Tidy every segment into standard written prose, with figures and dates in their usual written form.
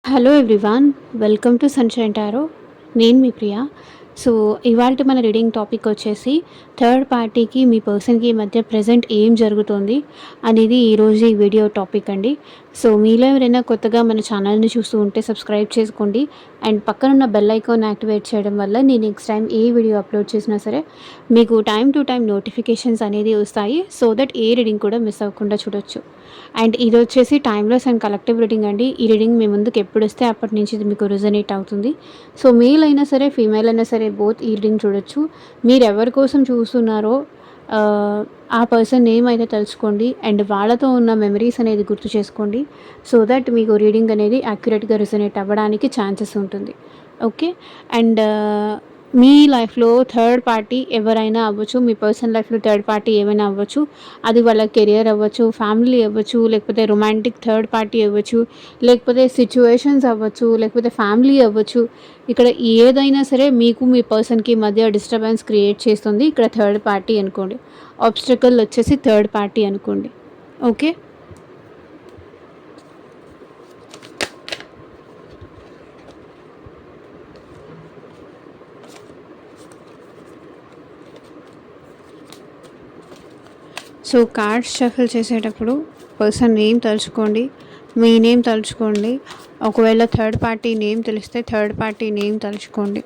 Hello everyone, welcome to sunshine tarot. నేను మీ ప్రియ. So, ఇవాల్టి మన రీడింగ్ టాపిక్ వచ్చేసి థర్డ్ పార్టీకి మీ పర్సన్‌కి మధ్య ప్రెజెంట్ ఏం జరుగుతోంది అనేది ఈరోజు ఈ వీడియో టాపిక్ అండి. సో, మీలో ఎవరైనా కొత్తగా మన ఛానల్‌ని చూస్తూ ఉంటే సబ్స్క్రైబ్ చేసుకోండి. అండ్ పక్కనున్న బెల్ ఐకాన్ యాక్టివేట్ చేయడం వల్ల నేను నెక్స్ట్ టైం ఏ వీడియో అప్లోడ్ చేసినా సరే మీకు టైమ్ టు టైమ్ నోటిఫికేషన్స్ అనేది వస్తాయి. సో దట్ ఏ రీడింగ్ కూడా మిస్ అవ్వకుండా చూడొచ్చు. అండ్ ఇది వచ్చేసి టైమ్‌లెస్ అండ్ కలెక్టివ్ రీడింగ్ అండి. ఈ రీడింగ్ మీ ముందుకు ఎప్పుడొస్తే అప్పటి నుంచి ఇది మీకు రెజొనేట్ అవుతుంది. సో, మేల్ అయినా సరే, ఫీమేల్ అయినా సరే బోత్ ఈ రీడింగ్ చూడొచ్చు. మీరు ఎవరి కోసం చూస్తున్నారో ఆ పర్సన్ నేమ్ అయితే తెలుసుకోండి. అండ్ వాళ్ళతో ఉన్న మెమరీస్ అనేది గుర్తు చేసుకోండి. సో దట్ మీకు రీడింగ్ అనేది యాక్యురేట్‌గా రెజొనేట్ అవ్వడానికి ఛాన్సెస్ ఉంటుంది. ఓకే. అండ్ మీ లైఫ్‌లో థర్డ్ పార్టీ ఎవరైనా అవ్వచ్చు. మీ పర్సనల్ లైఫ్‌లో థర్డ్ పార్టీ ఏమైనా అవ్వచ్చు. అది వాళ్ళ కెరియర్ అవ్వచ్చు, ఫ్యామిలీ అవ్వచ్చు, లేకపోతే రొమాంటిక్ థర్డ్ పార్టీ అవ్వచ్చు, లేకపోతే సిట్యుయేషన్స్ అవ్వచ్చు, లేకపోతే ఫ్యామిలీ అవ్వచ్చు. ఇక్కడ ఏదైనా సరే మీకు మీ పర్సన్‌కి మధ్య డిస్టర్బెన్స్ క్రియేట్ చేస్తుంది. ఇక్కడ థర్డ్ పార్టీ అనుకోండి. ఆబ్స్టకల్ వచ్చేసి థర్డ్ పార్టీ అనుకోండి. ఓకే. సో, కార్డ్స్ షఫుల్ చేసేటప్పుడు పర్సన్ నేమ్ తలుచుకోండి. మీ నేమ్ తలుచుకోండి. ఒకవేళ థర్డ్ పార్టీ నేమ్ తెలిస్తే థర్డ్ పార్టీ నేమ్ తలుచుకోండి.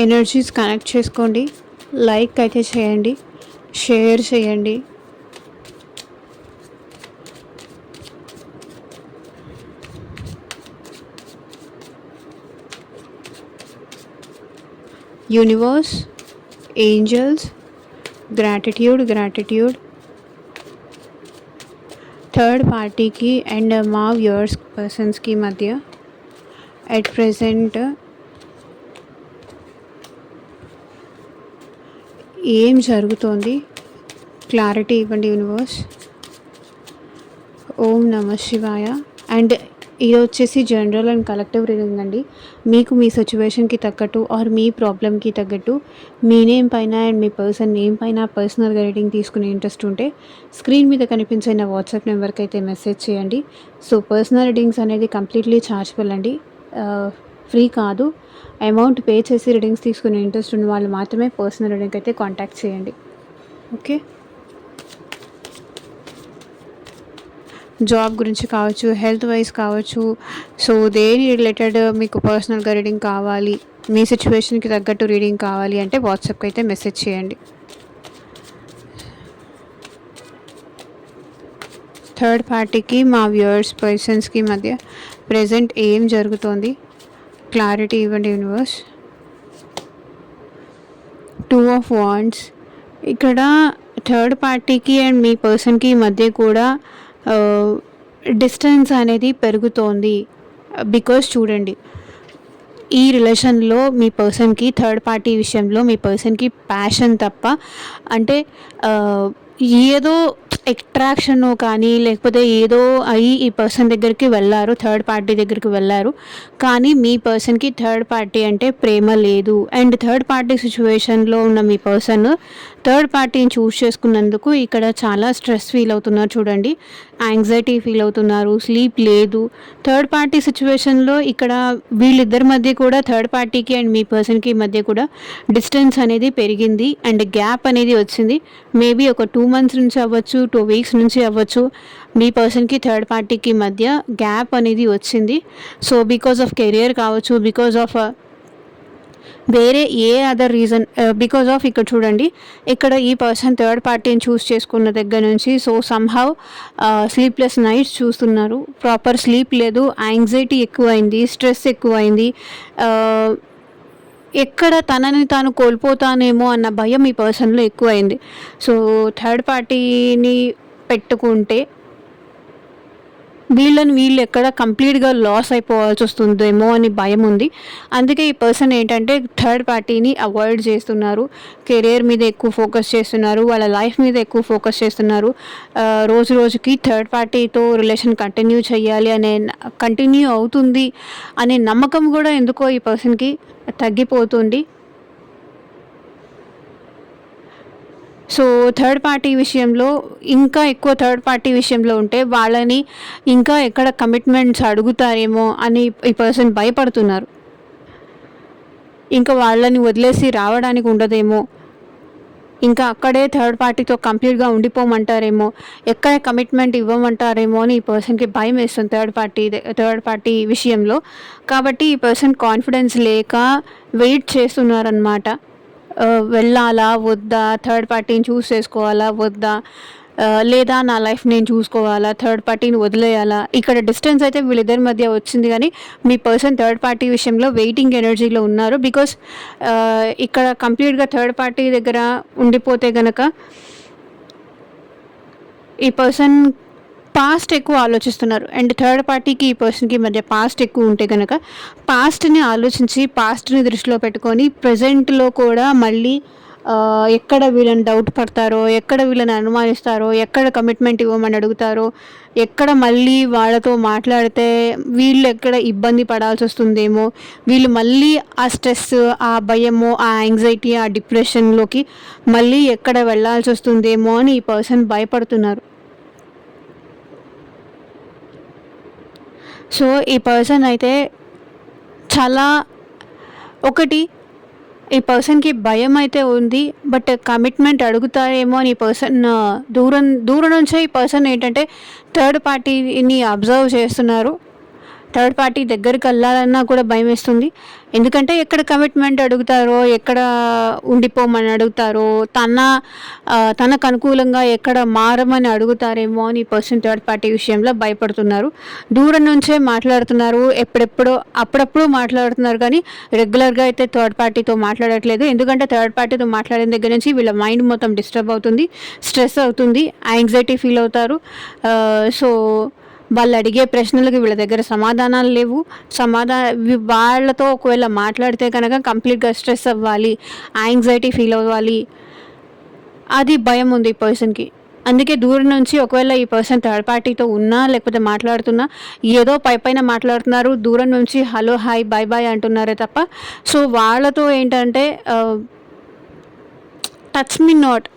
ఎనర్జీస్ కనెక్ట్ చేసుకోండి. లైక్ అయితే చేయండి, షేర్ చేయండి. యూనివర్స్, ఏంజల్స్, గ్రాటిట్యూడ్ థర్డ్ పార్టీకి అండ్ మా వ్యూవర్స్ పర్సన్స్కి మధ్య అట్ ప్రెజెంట్ ఏం జరుగుతోంది క్లారిటీ ఇవ్వండి యూనివర్స్. ఓం నమః శివాయ. అండ్ ఇది వచ్చేసి జనరల్ అండ్ కలెక్టివ్ రీడింగ్ అండి. మీకు మీ సిచ్యువేషన్కి తగ్గట్టు ఆర్ మీ ప్రాబ్లమ్కి తగ్గట్టు మీ నేమ్ పైన అండ్ మీ పర్సన్ నేమ్ పైన పర్సనల్గా రీడింగ్ తీసుకునే ఇంట్రెస్ట్ ఉంటే స్క్రీన్ మీద కనిపించే నా వాట్సాప్ నెంబర్కి అయితే మెసేజ్ చేయండి. సో, పర్సనల్ రీడింగ్స్ అనేది కంప్లీట్లీ ఛార్జబుల్ అండి, ఫ్రీ కాదు. అమౌంట్ పే చేసి రీడింగ్స్ తీసుకునే ఇంట్రెస్ట్ ఉన్న వాళ్ళు మాత్రమే పర్సనల్ రీడింగ్ అయితే కాంటాక్ట్ చేయండి. ఓకే. జాబ్ గురించి కావచ్చు, హెల్త్ వైజ్ కావచ్చు. సో, దేని రిలేటెడ్ మీకు పర్సనల్గా రీడింగ్ కావాలి, మీ సిచ్యువేషన్కి తగ్గట్టు రీడింగ్ కావాలి అంటే వాట్సాప్కి అయితే మెసేజ్ చేయండి. థర్డ్ పార్టీకి మా వ్యూవర్స్ పర్సన్స్కి మధ్య ప్రెజెంట్ ఏం జరుగుతోంది క్లారిటీ ఇవ్వండి యూనివర్స్. Two of wands. ఇక్కడ థర్డ్ పార్టీకి అండ్ మీ పర్సన్కి మధ్య కూడా డిస్టెన్స్ అనేది పెరుగుతోంది. బికాజ్ చూడండి, ఈ రిలేషన్లో మీ పర్సన్కి థర్డ్ పార్టీ విషయంలో మీ పర్సన్కి ప్యాషన్ తప్ప, అంటే ఏదో అట్రాక్షన్ కానీ లేకపోతే ఏదో అయ్యి ఈ పర్సన్ దగ్గరికి వెళ్ళారు, థర్డ్ పార్టీ దగ్గరికి వెళ్ళారు. కానీ మీ పర్సన్కి థర్డ్ పార్టీ అంటే ప్రేమ లేదు. అండ్ థర్డ్ పార్టీ సిచ్యువేషన్లో ఉన్న మీ పర్సన్ థర్డ్ పార్టీని చూస్ చేసుకున్నందుకు ఇక్కడ చాలా స్ట్రెస్ ఫీల్ అవుతున్నారు. చూడండి, యాంగ్జైటీ ఫీల్ అవుతున్నారు, స్లీప్ లేదు. థర్డ్ పార్టీ సిచ్యువేషన్లో ఇక్కడ వీళ్ళిద్దరి మధ్య కూడా థర్డ్ పార్టీకి అండ్ మీ పర్సన్కి మధ్య కూడా డిస్టెన్స్ అనేది పెరిగింది అండ్ గ్యాప్ అనేది వచ్చింది. మేబీ ఒక 2 months నుంచి అవ్వచ్చు, 2 weeks నుంచి అవ్వచ్చు. మీ పర్సన్కి థర్డ్ పార్టీకి మధ్య గ్యాప్ అనేది వచ్చింది. సో, బికాజ్ ఆఫ్ కెరియర్ కావచ్చు, బికాజ్ ఆఫ్ వేరే ఏ అదర్ రీజన్, బికాజ్ ఆఫ్ ఇక్కడ చూడండి, ఇక్కడ ఈ పర్సన్ థర్డ్ పార్టీని చూస్ చేసుకున్న దగ్గర నుంచి సో సమ్హౌ స్లీప్లెస్ నైట్స్ చూస్తున్నారు. ప్రాపర్ స్లీప్ లేదు, యాంగ్జైటీ ఎక్కువైంది, స్ట్రెస్ ఎక్కువైంది. ఎక్కడ తనని తాను కోల్పోతానేమో అన్న భయం ఈ పర్సన్లో ఎక్కువైంది. సో, థర్డ్ పార్టీని పెట్టుకుంటే వీళ్ళు ఎక్కడ కంప్లీట్‌గా లాస్ అయిపోవాల్సి వస్తుందేమో అని భయం ఉంది. అందుకే ఈ పర్సన్ ఏంటంటే థర్డ్ పార్టీని అవాయిడ్ చేస్తున్నారు. కెరియర్ మీద ఎక్కువ ఫోకస్ చేస్తున్నారు. వాళ్ళ లైఫ్ మీద ఎక్కువ ఫోకస్ చేస్తున్నారు. రోజు రోజుకి థర్డ్ పార్టీతో రిలేషన్ కంటిన్యూ అవుతుంది అనే నమ్మకం కూడా ఎందుకో ఈ పర్సన్‌కి తగ్గిపోతుంది. సో, ఇంకా ఎక్కువ థర్డ్ పార్టీ విషయంలో ఉంటే వాళ్ళని ఇంకా ఎక్కడ కమిట్మెంట్స్ అడుగుతారేమో అని ఈ పర్సన్ భయపడుతున్నారు. ఇంకా వాళ్ళని వదిలేసి రావడానికి ఉండదేమో, ఇంకా అక్కడే థర్డ్ పార్టీతో కంప్లీట్‌గా ఉండిపోమంటారేమో, ఎక్కడ కమిట్మెంట్ ఇవ్వమంటారేమో అని ఈ పర్సన్‌కి భయం వేస్తుంది థర్డ్ పార్టీ విషయంలో. కాబట్టి ఈ పర్సన్ కాన్ఫిడెన్స్ లేక వెయిట్ చేస్తున్నారనమాట. వెళ్ళాలా? వద్దా? థర్డ్ పార్టీని చేసుకోవాలా? వద్దా? లేదా నా లైఫ్ నేను చూసుకోవాలా? థర్డ్ పార్టీని వదిలేయాలా? ఇక్కడ డిస్టెన్స్ అయితే వీళ్ళిద్దరి మధ్య వచ్చింది గానీ, మీ పర్సన్ థర్డ్ పార్టీ విషయంలో వెయిటింగ్ ఎనర్జీలో ఉన్నారు. బికాస్ ఇక్కడ కంప్లీట్‌గా థర్డ్ పార్టీ దగ్గర ఉండిపోతే గనక ఈ పర్సన్ పాస్ట్ ఎక్కువ ఆలోచిస్తున్నారు. అండ్ థర్డ్ పార్టీకి ఈ పర్సన్‌కి మధ్య పాస్ట్ ఎక్కువ ఉంటే గనక పాస్ట్‌ని ఆలోచించి, పాస్ట్‌ని దృష్టిలో పెట్టుకొని ప్రెజెంట్‌లో కూడా మళ్ళీ ఎక్కడ వీళ్ళని డౌట్ పడతారో, ఎక్కడ వీళ్ళని అనుమానిస్తారో, ఎక్కడ కమిట్మెంట్ ఇవ్వమని అడుగుతారో, ఎక్కడ మళ్ళీ వాళ్ళతో మాట్లాడితే వీళ్ళు ఎక్కడ ఇబ్బంది పడాల్సి వస్తుందేమో, వీళ్ళు మళ్ళీ ఆ స్ట్రెస్, ఆ భయము, ఆ యాంగ్జైటీ, ఆ డిప్రెషన్‌లోకి మళ్ళీ ఎక్కడ వెళ్ళాల్సి వస్తుందేమో అని ఈ పర్సన్ భయపడుతున్నారు. సో, ఈ పర్సన్ అయితే చాలా ఒకటి ఈ పర్సన్‌కి భయమైతే ఉంది. బట్ కమిట్మెంట్ అడుగుతారేమో అని ఈ పర్సన్ దూరం నుంచే ఈ పర్సన్ ఏంటంటే థర్డ్ పార్టీని అబ్జర్వ్ చేస్తున్నారు. థర్డ్ పార్టీ దగ్గరికెళ్ళాలన్నా కూడా భయమేస్తుంది. ఎందుకంటే ఎక్కడ కమిట్మెంట్ అడుగుతారో, ఎక్కడ ఉండిపోమని అడుగుతారో, తనకు అనుకూలంగా ఎక్కడ మారమని అడుగుతారేమో అని ఈ పర్సన్ థర్డ్ పార్టీ విషయంలో భయపడుతున్నారు. దూరం నుంచే మాట్లాడుతున్నారు. అప్పుడప్పుడు మాట్లాడుతున్నారు కానీ రెగ్యులర్‌గా అయితే థర్డ్ పార్టీతో మాట్లాడట్లేదు. ఎందుకంటే థర్డ్ పార్టీతో మాట్లాడిన దగ్గర నుంచి వీళ్ళ మైండ్ మొత్తం డిస్టర్బ్ అవుతుంది. స్ట్రెస్ అవుతుంది. యాంగ్జైటీ ఫీల్ అవుతారు. సో, వాళ్ళు అడిగే ప్రశ్నలకు వీళ్ళ దగ్గర సమాధానాలు లేవు. వాళ్ళతో ఒకవేళ మాట్లాడితే కనుక కంప్లీట్‌గా స్ట్రెస్ అవ్వాలి, యాంగ్జైటీ ఫీల్ అవ్వాలి. అది భయం ఉంది ఈ పర్సన్‌కి. అందుకే దూరం నుంచి ఒకవేళ ఈ పర్సన్ థర్డ్ పార్టీతో ఉన్నా, లేకపోతే మాట్లాడుతున్నా ఏదో పైపైన మాట్లాడుతున్నారు. దూరం నుంచి హలో, హాయ్, బాయ్ బాయ్ అంటున్నారే తప్ప సో, వాళ్ళతో ఏంటంటే టచ్ మీ నాట్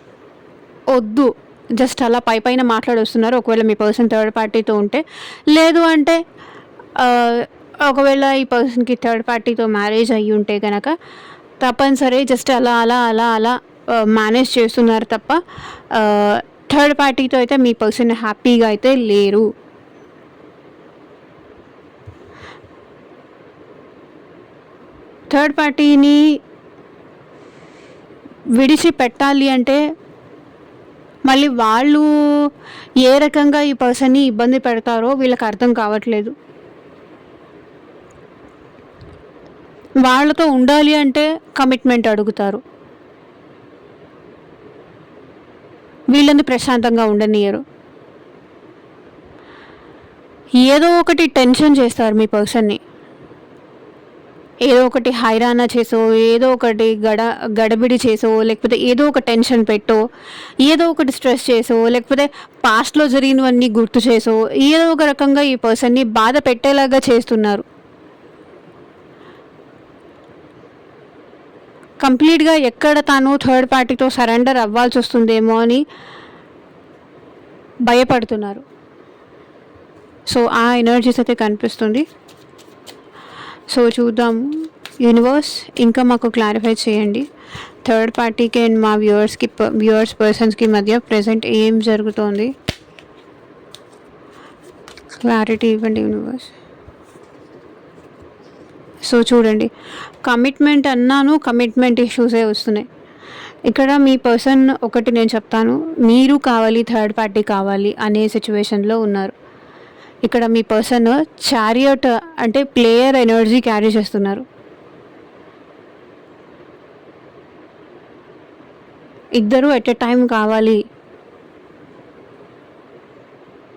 వద్దు. జస్ట్ అలా పైపైన మాట్లాడొస్తున్నారు. ఒకవేళ మీ పర్సన్ థర్డ్ పార్టీతో ఉంటే. లేదు అంటే ఒకవేళ ఈ పర్సన్‌కి థర్డ్ పార్టీతో మ్యారేజ్ అయ్యుంటే గనక తప్పనిసరి జస్ట్ అలా మేనేజ్ చేస్తున్నారు తప్ప థర్డ్ పార్టీతో అయితే మీ పర్సన్ హ్యాపీగా అయితే లేరు. థర్డ్ పార్టీని విడిచిపెట్టాలి అంటే మళ్ళీ వాళ్ళు ఏ రకంగా ఈ పర్సన్‌ని ఇబ్బంది పెడతారో వీళ్ళకి అర్థం కావట్లేదు. వాళ్ళతో ఉండాలి అంటే కమిట్మెంట్ అడుగుతారు. వీళ్ళని ప్రశాంతంగా ఉండనియ్యరు. ఏదో ఒకటి టెన్షన్ చేస్తారు మీ పర్సన్‌ని. ఏదో ఒకటి హైరానా చేసో, ఏదో ఒకటి గడబిడి చేసో, లేకపోతే ఏదో ఒక టెన్షన్ పెట్టో, ఏదో ఒకటి స్ట్రెస్ చేసో, లేకపోతే పాస్ట్‌లో జరిగినవన్నీ గుర్తు చేసో, ఏదో ఒక రకంగా ఈ పర్సన్‌ని బాధ పెట్టేలాగా చేస్తున్నారు. కంప్లీట్‌గా ఎక్కడ తాను థర్డ్ పార్టీతో సరెండర్ అవ్వాల్సి వస్తుందేమో అని భయపడుతున్నారు. సో, ఆ ఎనర్జీస్ అయితే కనిపిస్తుంది. సో, చూద్దాము. యూనివర్స్ ఇంకా మాకు క్లారిఫై చేయండి. థర్డ్ పార్టీకి అండ్ మా పర్సన్స్‌కి మధ్య ప్రెజెంట్ ఏం జరుగుతోంది? క్లారిటీ ఇవ్వండి యూనివర్స్. సో, చూడండి, కమిట్మెంట్ అన్నాను, కమిట్మెంట్ ఇష్యూసే వస్తున్నాయి. ఇక్కడ మీ పర్సన్ ఒకటి నేను చెప్తాను, మీరు కావాలి, థర్డ్ పార్టీ కావాలి అనే సిచ్యువేషన్‌లో ఉన్నారు. ఇక్కడ మీ పర్సన్ చారియట్ అంటే ప్లేయర్ ఎనర్జీ క్యారీ చేస్తున్నారు. ఇద్దరు ఎట్ ఎ టైం కావాలి.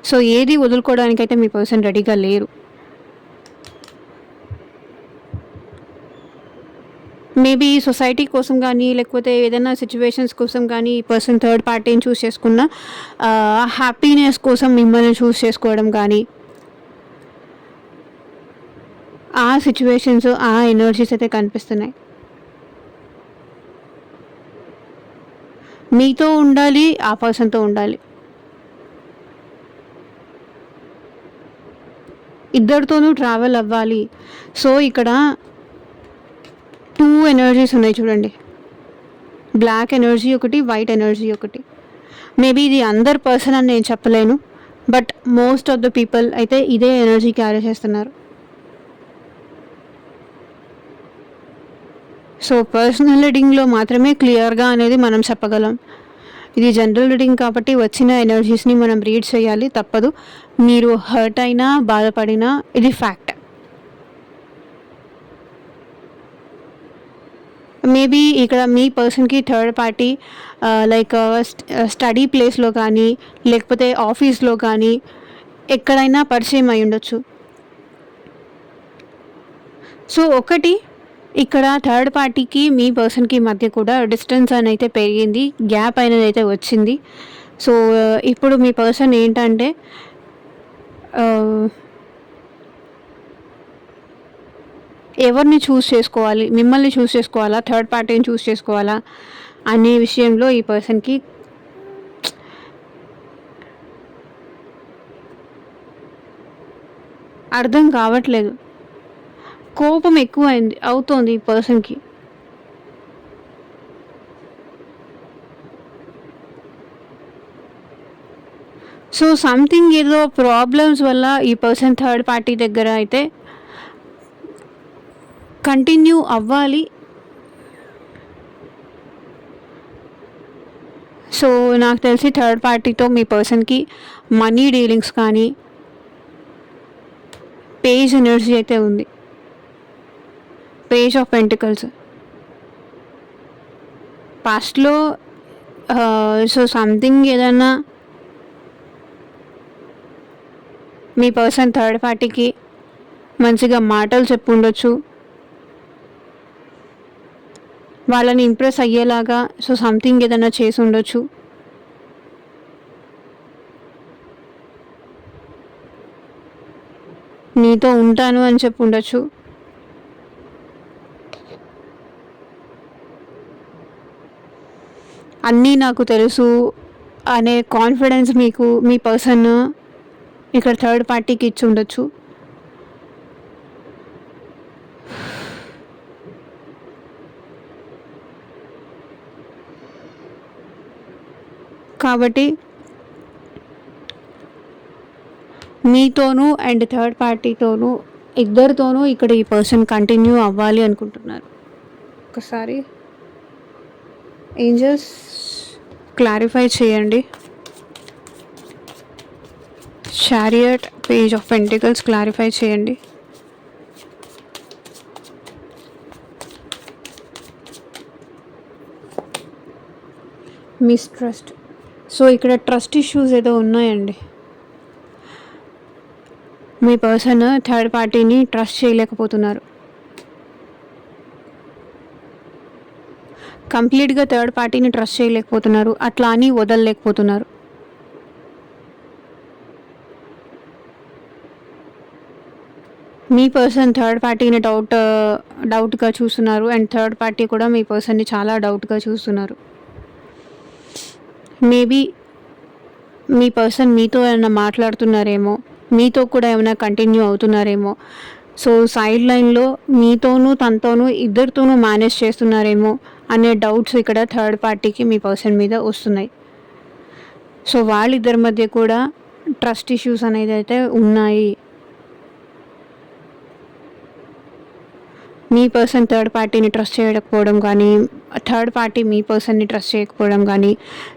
సో ఏది వదులుకోవడానికైతే మీ పర్సన్ రెడీగా లేరు. మేబీ సొసైటీ కోసం కానీ లేకపోతే ఏదైనా సిచ్యువేషన్స్ కోసం కానీ ఈ పర్సన్ థర్డ్ పార్టీని చూస్ చేసుకున్న హ్యాపీనెస్ కోసం మిమ్మల్ని చూస్ చేసుకోవడం కానీ ఆ సిచ్యువేషన్స్ ఆ ఎనర్జీస్ అయితే కనిపిస్తున్నాయి. మీతో ఉండాలి, ఆ పర్సన్తో ఉండాలి, ఇద్దరితోనూ ట్రావెల్ అవ్వాలి. సో ఇక్కడ 2 ఎనర్జీస్ ఉన్నాయి చూడండి, బ్లాక్ ఎనర్జీ ఒకటి, వైట్ ఎనర్జీ ఒకటి. మేబీ ఇది అందరు పర్సన్ అని నేను చెప్పలేను, but most of the people అయితే ఇదే ఎనర్జీ క్యారీ చేస్తున్నారు. సో పర్సనల్ రీడింగ్లో మాత్రమే క్లియర్గా అనేది మనం చెప్పగలం. ఇది జనరల్ రీడింగ్ కాబట్టి వచ్చిన ఎనర్జీస్ని మనం రీడ్ చేయాలి, తప్పదు. మీరు హర్ట్ అయినా బాధపడినా ఇది ఫ్యాక్ట్. మేబీ ఇక్కడ మీ పర్సన్కి థర్డ్ పార్టీ లైక్ స్టడీ ప్లేస్లో కానీ లేకపోతే ఆఫీస్లో కానీ ఎక్కడైనా పరిచయం అయి ఉండొచ్చు. సో ఒకటి ఇక్కడ థర్డ్ పార్టీకి మీ పర్సన్కి మధ్య కూడా డిస్టెన్స్ అని అయితే పెరిగింది, గ్యాప్ అనేది అయితే వచ్చింది. సో ఇప్పుడు మీ పర్సన్ ఏంటంటే ఎవరిని చూస్ చేసుకోవాలి, మిమ్మల్ని చూస్ చేసుకోవాలా, థర్డ్ పార్టీని చూస్ చేసుకోవాలా అనే విషయంలో ఈ పర్సన్కి అర్థం కావట్లేదు. కోపం ఎక్కువ అవుతోంది ఈ పర్సన్కి. సో సంథింగ్ ఏదో ప్రాబ్లమ్స్ వల్ల ఈ పర్సన్ థర్డ్ పార్టీ దగ్గర అయితే కంటిన్యూ అవ్వాలి. సో నాకు తెలిసి థర్డ్ పార్టీతో మీ పర్సన్కి మనీ డీలింగ్స్ కానీ పేజ్ ఎనర్జీ అయితే ఉంది, పేజ్ ఆఫ్ పెంటికల్స్ పాస్ట్లో. సో సంథింగ్ ఏదన్నా మీ పర్సన్ థర్డ్ పార్టీకి మంచిగా మాటలు చెప్పి ఉండొచ్చు, వాళ్ళని ఇంప్రెస్ అయ్యేలాగా. సో సంథింగ్ ఏదైనా చేసి ఉండొచ్చు. నీతో ఉంటాను అని చెప్పి ఉండొచ్చు. అన్నీ నాకు తెలుసు అనే కాన్ఫిడెన్స్ మీకు మీ పర్సన్ ఇక్కడ థర్డ్ పార్టీకి ఇచ్చి ఉండొచ్చు. కాబట్టి మీతోనూ అండ్ థర్డ్ పార్టీతోనూ ఇద్దరితోనూ ఇక్కడ ఈ పర్సన్ కంటిన్యూ అవ్వాలి అనుకుంటున్నారు. ఒకసారి ఏంజల్స్ క్లారిఫై చేయండి. Chariot, page of pentacles clarify చేయండి. మిస్ట్రస్ట్. సో ఇక్కడ ట్రస్ట్ ఇష్యూస్ ఏదో ఉన్నాయండి. మీ పర్సన్ థర్డ్ పార్టీని ట్రస్ట్ చేయలేకపోతున్నారు. కంప్లీట్గా థర్డ్ పార్టీని ట్రస్ట్ చేయలేకపోతున్నారు, అట్లా అని వదలలేకపోతున్నారు. మీ పర్సన్ థర్డ్ పార్టీని డౌట్గా చూస్తున్నారు అండ్ థర్డ్ పార్టీ కూడా మీ పర్సన్ని చాలా డౌట్గా చూస్తున్నారు. మేబీ మీ పర్సన్ మీతో ఏమైనా మాట్లాడుతున్నారేమో, మీతో కూడా ఏమైనా కంటిన్యూ అవుతున్నారేమో. సో సైడ్ లైన్లో మీతోనూ తనతోనూ ఇద్దరితోనూ మేనేజ్ చేస్తున్నారేమో అనే డౌట్స్ ఇక్కడ థర్డ్ పార్టీకి మీ పర్సన్ మీద వస్తున్నాయి. సో వాళ్ళిద్దరి మధ్య కూడా ట్రస్ట్ ఇష్యూస్ అనేది అయితే ఉన్నాయి. మీ పర్సన్ థర్డ్ పార్టీని ట్రస్ట్ చేయకపోవడం కానీ, థర్డ్ పార్టీ మీ పర్సన్ని ట్రస్ట్ చేయకపోవడం కానీ,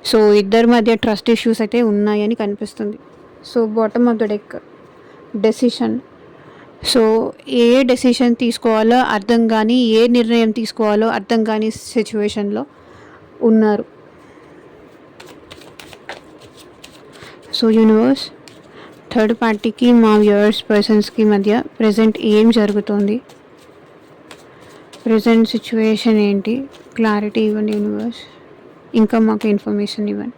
సో ఇద్దరి మధ్య ట్రస్ట్ ఇష్యూస్ అయితే ఉన్నాయని కనిపిస్తుంది. So bottom of the deck decision. So A decision తీసుకోవాలో అర్థం కానీ, ఏ నిర్ణయం తీసుకోవాలో అర్థం కాని సిచ్యువేషన్లో ఉన్నారు. సో యూనివర్స్ థర్డ్ పార్టీకి మా వ్యూవర్స్ పర్సన్స్కి మధ్య ప్రజెంట్ ఏం జరుగుతుంది, ప్రజెంట్ సిచ్యువేషన్ ఏంటి, క్లారిటీ ఇవ్వండి యూనివర్స్, ఇంకా మాకు ఇన్ఫర్మేషన్ ఇవ్వండి.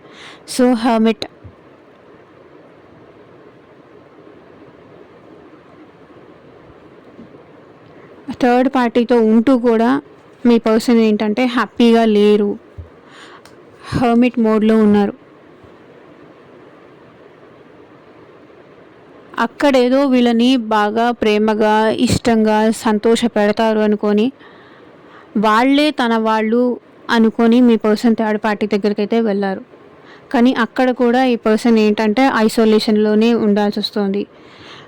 సో హర్మిట్, థర్డ్ పార్టీతో ఉంటూ కూడా మీ పర్సన్ ఏంటంటే హ్యాపీగా లేరు, హర్మిట్ మోడ్లో ఉన్నారు. అక్కడేదో వీళ్ళని బాగా ప్రేమగా ఇష్టంగా సంతోష పెడతారు అనుకొని వాళ్ళే తన వాళ్ళు అనుకొని మీ పర్సన్ థర్డ్ పార్టీ దగ్గరికి అయితే వెళ్ళారు. కానీ అక్కడ కూడా ఈ పర్సన్ ఏంటంటే ఐసోలేషన్లోనే ఉండాల్సి వస్తుంది.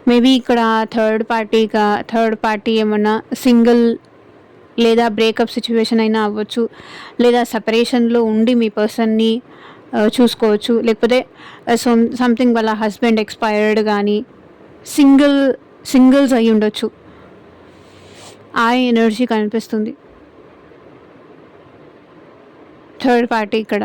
మేబీ ఇక్కడ థర్డ్ పార్టీ ఏమన్నా సింగిల్ లేదా బ్రేకప్ సిచ్యువేషన్ అయినా అవ్వచ్చు, లేదా సపరేషన్లో ఉండి మీ పర్సన్ని చూసుకోవచ్చు, లేకపోతే సంథింగ్ వాళ్ళ హస్బెండ్ ఎక్స్పైర్డ్ కానీ సింగిల్స్ అయి ఉండొచ్చు. ఆ ఎనర్జీ కనిపిస్తుంది థర్డ్ పార్టీ ఇక్కడ.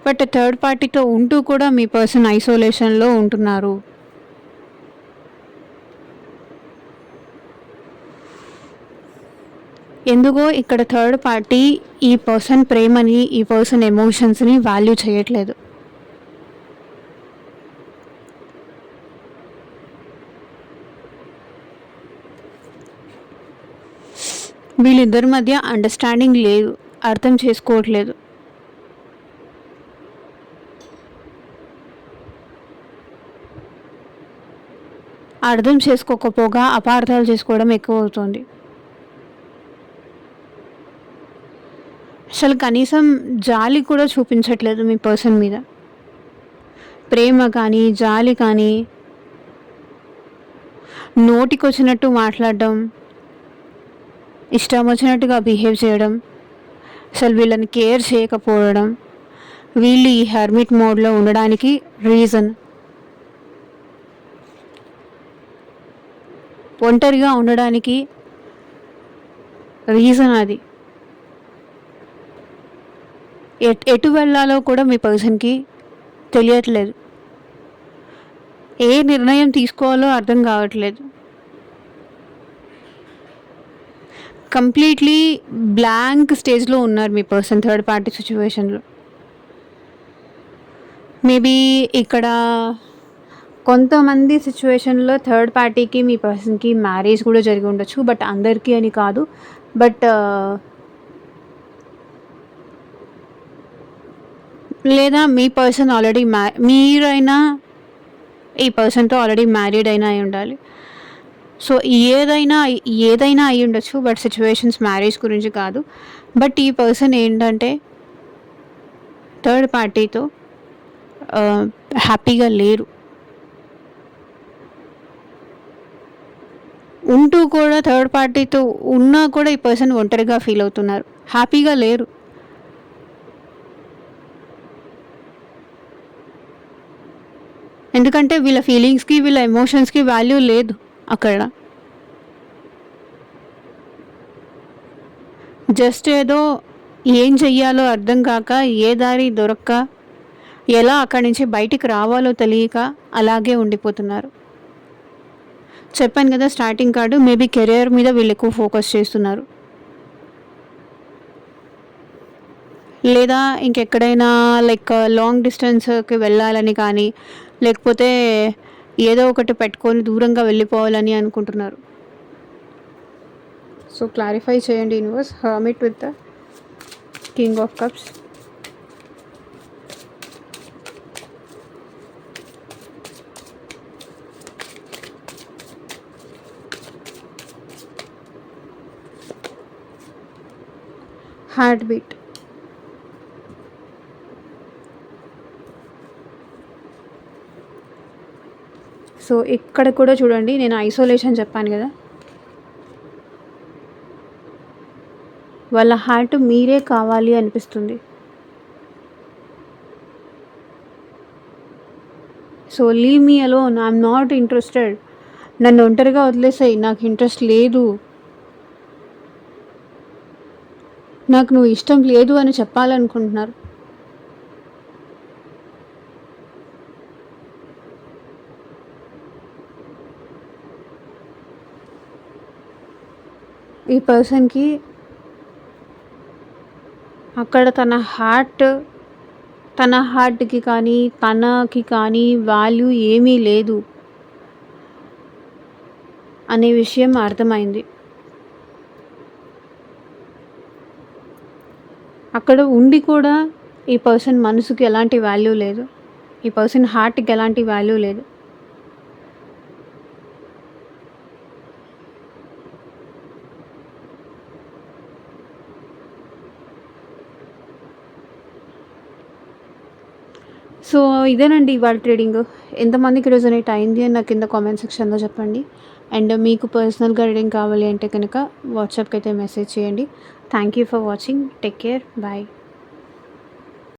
బట్ థర్డ్ పార్టీతో ఉంటూ కూడా మీ పర్సన్ ఐసోలేషన్లో ఉంటున్నారు. ఎందుకో ఇక్కడ థర్డ్ పార్టీ ఈ పర్సన్ ప్రేమని, ఈ పర్సన్ ఎమోషన్స్ని వాల్యూ చేయట్లేదు. వీళ్ళిద్దరి మధ్య అండర్స్టాండింగ్ లేదు, అర్థం చేసుకోవట్లేదు. అర్థం చేసుకోకపోగా అపార్థాలు చేసుకోవడం ఎక్కువ అవుతుంది. అసలు కనీసం జాలి కూడా చూపించట్లేదు మీ పర్సన్ మీద. ప్రేమ కానీ జాలి కానీ, నోటికొచ్చినట్టు మాట్లాడడం, ఇష్టం వచ్చినట్టుగా బిహేవ్ చేయడం, అసలు వీళ్ళని కేర్ చేయకపోవడం, వీళ్ళు ఈ హెర్మిట్ మోడ్లో ఉండడానికి రీజన్. ఒంటరిగా ఉండడానికి రీజన్ అది. ఎటు వెళ్ళాలో కూడా మీ పర్సన్కి తెలియట్లేదు, ఏ నిర్ణయం తీసుకోవాలో అర్థం కావట్లేదు. కంప్లీట్లీ బ్లాంక్ స్టేజ్లో ఉన్నారు మీ పర్సన్ థర్డ్ పార్టీ సిచ్యువేషన్లో. మేబీ ఇక్కడ కొంతమంది సిచ్యువేషన్లో థర్డ్ పార్టీకి మీ పర్సన్కి మ్యారేజ్ కూడా జరిగి ఉండొచ్చు, బట్ అందరికీ అని కాదు. బట్ లేదా మీ పర్సన్ ఆల్రెడీ మీరైనా ఈ పర్సన్తో ఆల్రెడీ మ్యారీడ్ అయినా అయి ఉండాలి. సో ఏదైనా అయి ఉండొచ్చు, బట్ సిచ్యువేషన్స్ మ్యారేజ్ గురించి కాదు. బట్ ఈ పర్సన్ ఏంటంటే థర్డ్ పార్టీతో హ్యాపీగా లేరు. ఉంటూ కూడా థర్డ్ పార్టీతో ఉన్నా కూడా ఈ పర్సన్ ఒంటరిగా ఫీల్ అవుతున్నారు, హ్యాపీగా లేరు. ఎందుకంటే వీళ్ళ ఫీలింగ్స్కి, వీళ్ళ ఎమోషన్స్కి వాల్యూ లేదు అక్కడ. జస్ట్ ఏదో ఏం చెయ్యాలో అర్థం కాక, ఏ దారి దొరక్క, ఎలా అక్కడి నుంచి బయటికి రావాలో తెలియక అలాగే ఉండిపోతున్నారు. చెప్పాను కదా స్టార్టింగ్ కార్డు, మేబీ కెరియర్ మీద వీళ్ళు ఎక్కువ ఫోకస్ చేస్తున్నారు, లేదా ఇంకెక్కడైనా లైక్ లాంగ్ డిస్టెన్స్కి వెళ్ళాలని కానీ, లేకపోతే ఏదో ఒకటి పెట్టుకొని దూరంగా వెళ్ళిపోవాలని అనుకుంటున్నారు. సో క్లారిఫై చేయండి universe. Hermit with the king of cups, heart beat. So ఇక్కడ కూడా చూడండి, నేను ఐసోలేషన్ చెప్పాను కదా, వాళ్ళ హార్ట్ మీరే కావాలి అనిపిస్తుంది. So leave me alone, I'm not interested, నన్ను ఒంటరిగా వదిలేసాయి, నాకు ఇంట్రెస్ట్ లేదు, నాకు నువ్వు ఇష్టం లేదు అని చెప్పాలనుకుంటున్నారు. ఈ పర్సన్‌కి అక్కడ తన హార్ట్‌కి కానీ, తనకి కానీ వాల్యూ ఏమీ లేదు అనే విషయం అర్థమైంది. అక్కడ ఉండి కూడా ఈ పర్సన్ మనసుకి ఎలాంటి వాల్యూ లేదు. ఈ పర్సన్ హార్ట్‌కి ఎలాంటి వాల్యూ లేదు. సో, ఇదేనండి ఇవాల్టి రీడింగు. ఎంతమందికి రెజొనేట్ అయింది అని నాకు కింద కామెంట్ సెక్షన్‌లో చెప్పండి. అండ్ మీకు పర్సనల్‌గా రీడింగ్ కావాలి అంటే కనుక వాట్సాప్‌కైతే మెసేజ్ చేయండి. Thank you for watching. Take care. Bye.